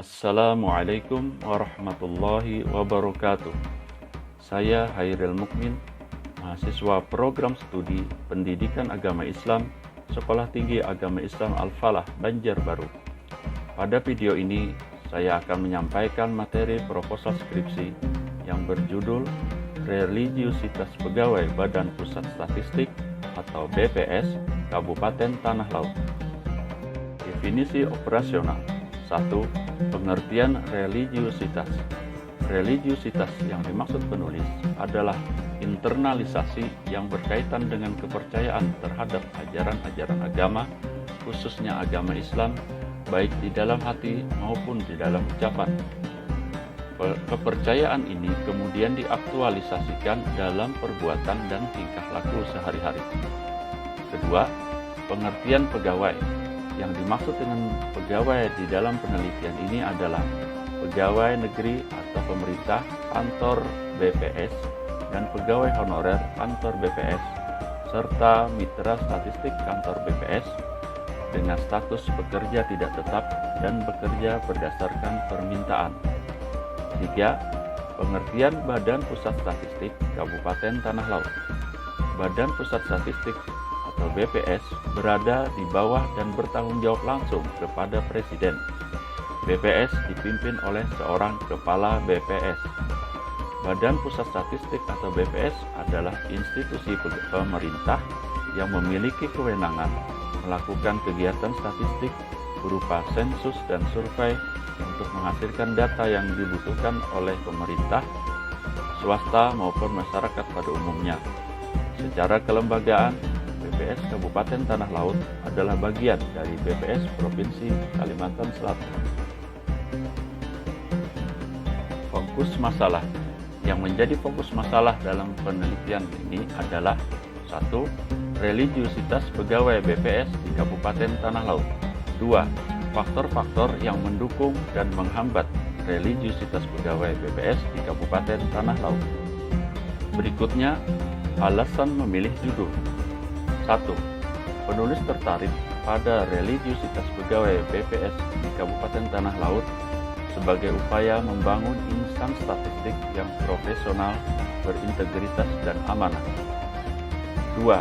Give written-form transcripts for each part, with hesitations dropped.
Assalamualaikum warahmatullahi wabarakatuh. Saya Hairil Mukmin, mahasiswa program studi Pendidikan Agama Islam, Sekolah Tinggi Agama Islam Al-Falah, Banjarbaru. Pada video ini, saya akan menyampaikan materi proposal skripsi yang berjudul Religiusitas Pegawai Badan Pusat Statistik atau BPS Kabupaten Tanah Laut. Definisi operasional. 1. Pengertian religiusitas. Religiusitas yang dimaksud penulis adalah internalisasi yang berkaitan dengan kepercayaan terhadap ajaran-ajaran agama, khususnya agama Islam, baik di dalam hati maupun di dalam ucapan. Kepercayaan ini kemudian diaktualisasikan dalam perbuatan dan tingkah laku sehari-hari. Kedua, pengertian pegawai. Yang dimaksud dengan pegawai di dalam penelitian ini adalah pegawai negeri atau pemerintah, kantor BPS, dan pegawai honorer kantor BPS, serta mitra statistik kantor BPS dengan status bekerja tidak tetap dan bekerja berdasarkan permintaan. 3. Pengertian Badan Pusat Statistik Kabupaten Tanah Laut. Badan Pusat Statistik atau BPS berada di bawah dan bertanggung jawab langsung kepada Presiden. BPS dipimpin oleh seorang Kepala BPS. Badan Pusat Statistik atau BPS adalah institusi pemerintah yang memiliki kewenangan melakukan kegiatan statistik berupa sensus dan survei untuk menghasilkan data yang dibutuhkan oleh pemerintah, swasta maupun masyarakat pada umumnya. Secara kelembagaan, BPS Kabupaten Tanah Laut adalah bagian dari BPS Provinsi Kalimantan Selatan. Fokus masalah. Yang menjadi fokus masalah dalam penelitian ini adalah 1. Religiusitas pegawai BPS di Kabupaten Tanah Laut. 2. Faktor-faktor yang mendukung dan menghambat religiusitas pegawai BPS di Kabupaten Tanah Laut. Berikutnya, alasan memilih judul. 1. Penulis tertarik pada religiusitas pegawai BPS di Kabupaten Tanah Laut sebagai upaya membangun insan statistik yang profesional, berintegritas, dan amanah. 2.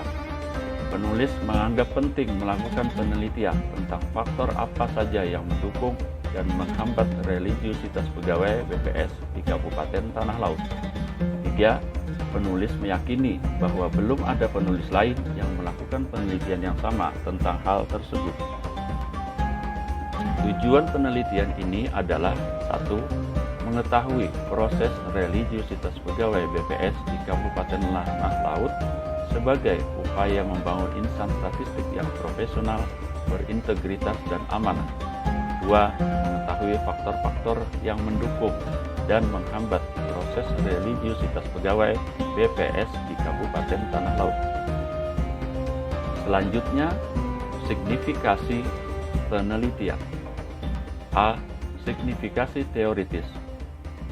Penulis menganggap penting melakukan penelitian tentang faktor apa saja yang mendukung dan menghambat religiusitas pegawai BPS di Kabupaten Tanah Laut. 3. Penulis meyakini bahwa belum ada penulis lain yang melakukan penelitian yang sama tentang hal tersebut. Tujuan penelitian ini adalah 1. Mengetahui proses religiusitas pegawai BPS di Kabupaten Tanah Laut sebagai upaya membangun insan statistik yang profesional, berintegritas, dan amanah. 2. Mengetahui faktor-faktor yang mendukung dan menghambat proses religiusitas pegawai BPS di Kabupaten Tanah Laut. Selanjutnya, signifikasi penelitian. A. Signifikasi teoritis.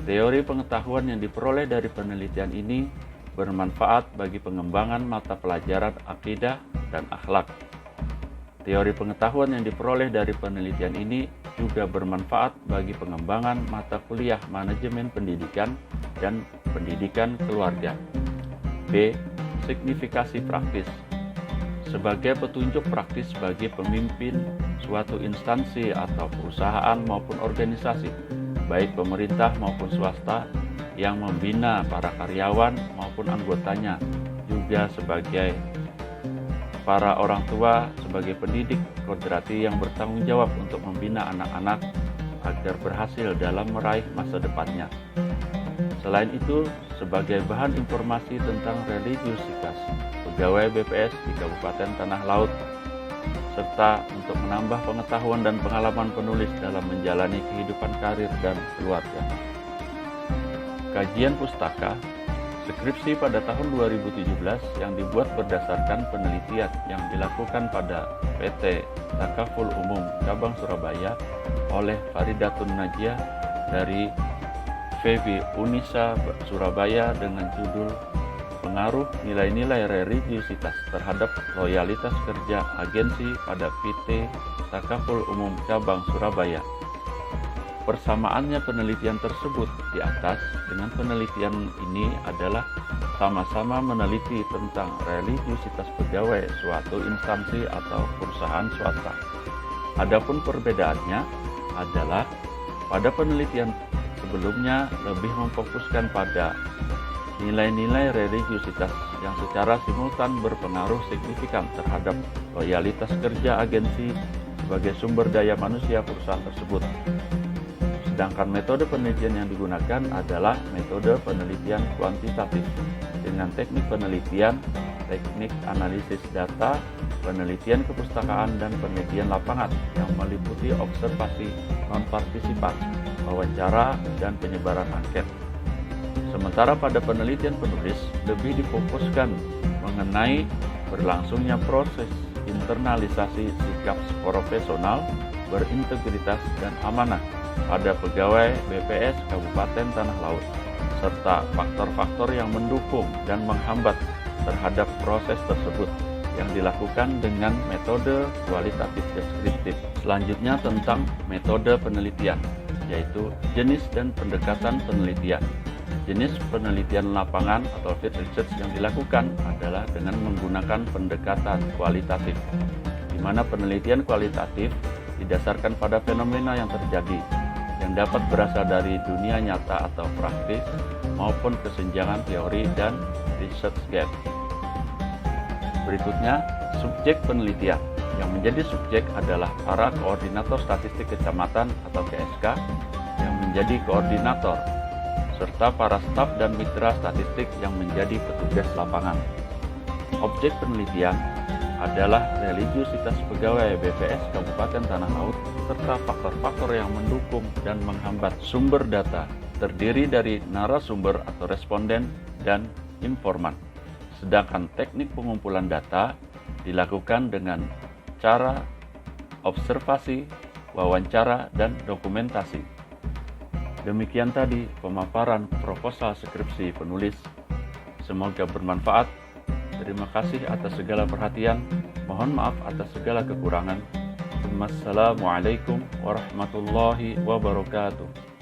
Teori pengetahuan yang diperoleh dari penelitian ini bermanfaat bagi pengembangan mata pelajaran akidah dan akhlak. Teori pengetahuan yang diperoleh dari penelitian ini juga bermanfaat bagi pengembangan mata kuliah manajemen pendidikan dan pendidikan keluarga. B. Signifikasi praktis. Sebagai petunjuk praktis bagi pemimpin suatu instansi atau perusahaan maupun organisasi, baik pemerintah maupun swasta, yang membina para karyawan maupun anggotanya, juga sebagai para orang tua, sebagai pendidik kodrati yang bertanggung jawab untuk membina anak-anak agar berhasil dalam meraih masa depannya. Selain itu, sebagai bahan informasi tentang religiusitas pegawai BPS di Kabupaten Tanah Laut, serta untuk menambah pengetahuan dan pengalaman penulis dalam menjalani kehidupan karir dan keluarga. Kajian pustaka. Skripsi pada tahun 2017 yang dibuat berdasarkan penelitian yang dilakukan pada PT Takaful Umum Cabang Surabaya oleh Faridatun Najiyah dari VV Unisa Surabaya dengan judul Pengaruh Nilai-Nilai Religiusitas Terhadap Loyalitas Kerja Agensi pada PT Takaful Umum Cabang Surabaya. Persamaannya penelitian tersebut di atas dengan penelitian ini adalah sama-sama meneliti tentang religiusitas pegawai suatu instansi atau perusahaan swasta. Adapun perbedaannya adalah pada penelitian sebelumnya lebih memfokuskan pada nilai-nilai religiusitas yang secara simultan berpengaruh signifikan terhadap loyalitas kerja agensi sebagai sumber daya manusia perusahaan tersebut. Sedangkan metode penelitian yang digunakan adalah metode penelitian kuantitatif dengan teknik penelitian, teknik analisis data, penelitian kepustakaan, dan penelitian lapangan yang meliputi observasi non-partisipan, wawancara, dan penyebaran angket. Sementara pada penelitian penulis lebih difokuskan mengenai berlangsungnya proses internalisasi sikap profesional, berintegritas, dan amanah pada pegawai BPS Kabupaten Tanah Laut, serta faktor-faktor yang mendukung dan menghambat terhadap proses tersebut yang dilakukan dengan metode kualitatif deskriptif. Selanjutnya tentang metode penelitian, yaitu jenis dan pendekatan penelitian. Jenis penelitian lapangan atau field research yang dilakukan adalah dengan menggunakan pendekatan kualitatif, di mana penelitian kualitatif didasarkan pada fenomena yang terjadi, yang dapat berasal dari dunia nyata atau praktis, maupun kesenjangan teori dan research gap. Berikutnya, subjek penelitian. Yang menjadi subjek adalah para koordinator statistik kecamatan atau KSK yang menjadi koordinator, serta para staf dan mitra statistik yang menjadi petugas lapangan. Objek penelitian adalah religiusitas pegawai BPS Kabupaten Tanah Laut serta faktor-faktor yang mendukung dan menghambat sumber data, terdiri dari narasumber atau responden dan informan. Sedangkan teknik pengumpulan data dilakukan dengan cara observasi, wawancara, dan dokumentasi. Demikian tadi pemaparan proposal skripsi penulis. Semoga bermanfaat. Terima kasih atas segala perhatian. Mohon maaf atas segala kekurangan. Wassalamualaikum warahmatullahi wabarakatuh.